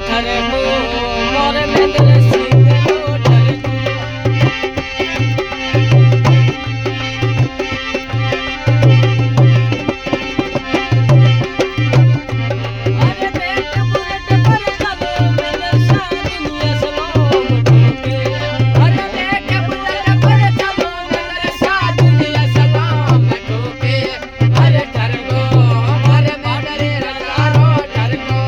ठरे को मोर मेंदर सिंह नो ठरे को अरे बेट बुलेट पर चलो मेरे साथ दुनिया सलाम ठोके अरे बेट बुलेट पर चलो मेरे साथ दुनिया सलाम ठोके अरे ठर को मोरे बाडरे रजारो ठर को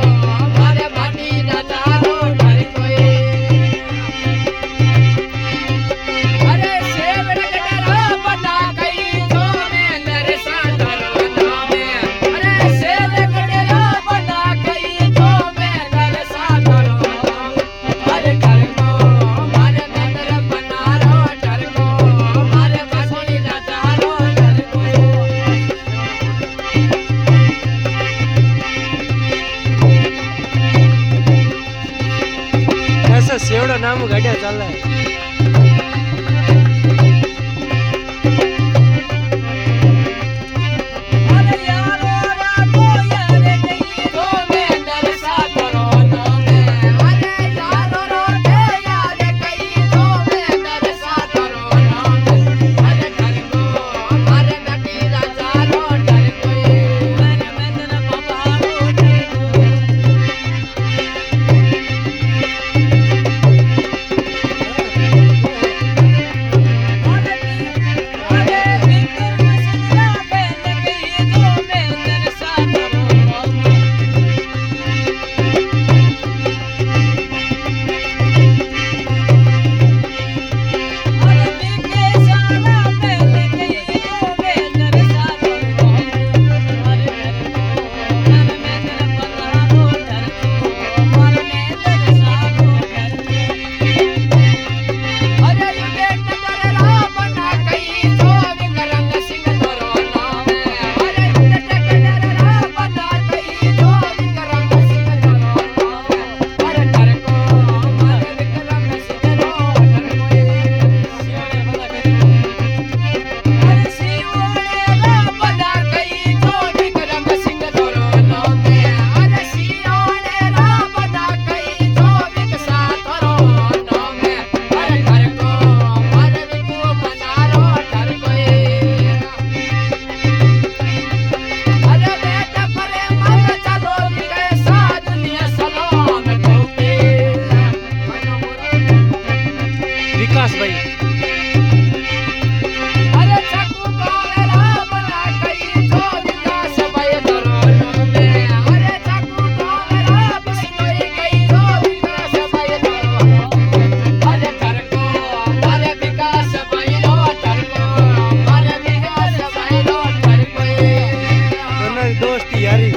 मोरे बाटी रजारो ठर कोई अरे सेवड़ गडरा बना कई जो में नरे साधरो नामे अरे सेवड़ गडरा बना कई जो में नरे साधरो अरे ठर को मोरे नगर बनारो ठर को मोरे बासुली रजारो ठर को ऐसा सेवड़ा नाम गाड़िया चल रहा है। अरे यारो रातो यारे कई तो में नर साधरो नामे अरे यारो रोटे यारे कई तो में नर साधरो नामे अरे ठर को मारे नटी रजारो ठर कोई मेरे मेंदर पपारो ठर को अरे बिकर मसला बेन कई तो में नर साधरो नामे अरे बिके सारा बेन कई तो में नर साधरो नामे अरे मेंदर पतारो ठर को मोर मेंदर साधो ठर अरे ये बेट करला बना कई जो विक्रम सिंह तोरो नाम अरे बेट करला बना कई जो विक्रम सिंह तोरो नाम अरे ठर को मारे विक्रम सिंह रो ठर अरे सियोड़े बना कई जो विक्रम सिंह तोरो नाम अरे सियोड़े बना कई जो विकसा तोरो नाम अरे ठर को मारे विकु बनारो ठर कोई अरे बेटा परे मन चलो के साथ दुनिया सलाम ठोके विकास भाई अरे चकू कोलेरा बना कई जो विकास भाई तोरो नामे अरे चकू कोलेरा बसिनोई कई जो विकास भाई तोरो अरे ठर को मारे विकास भाई रो ठर को मारे विकास भाई रो ठर कोई दोनों दोस्त यारी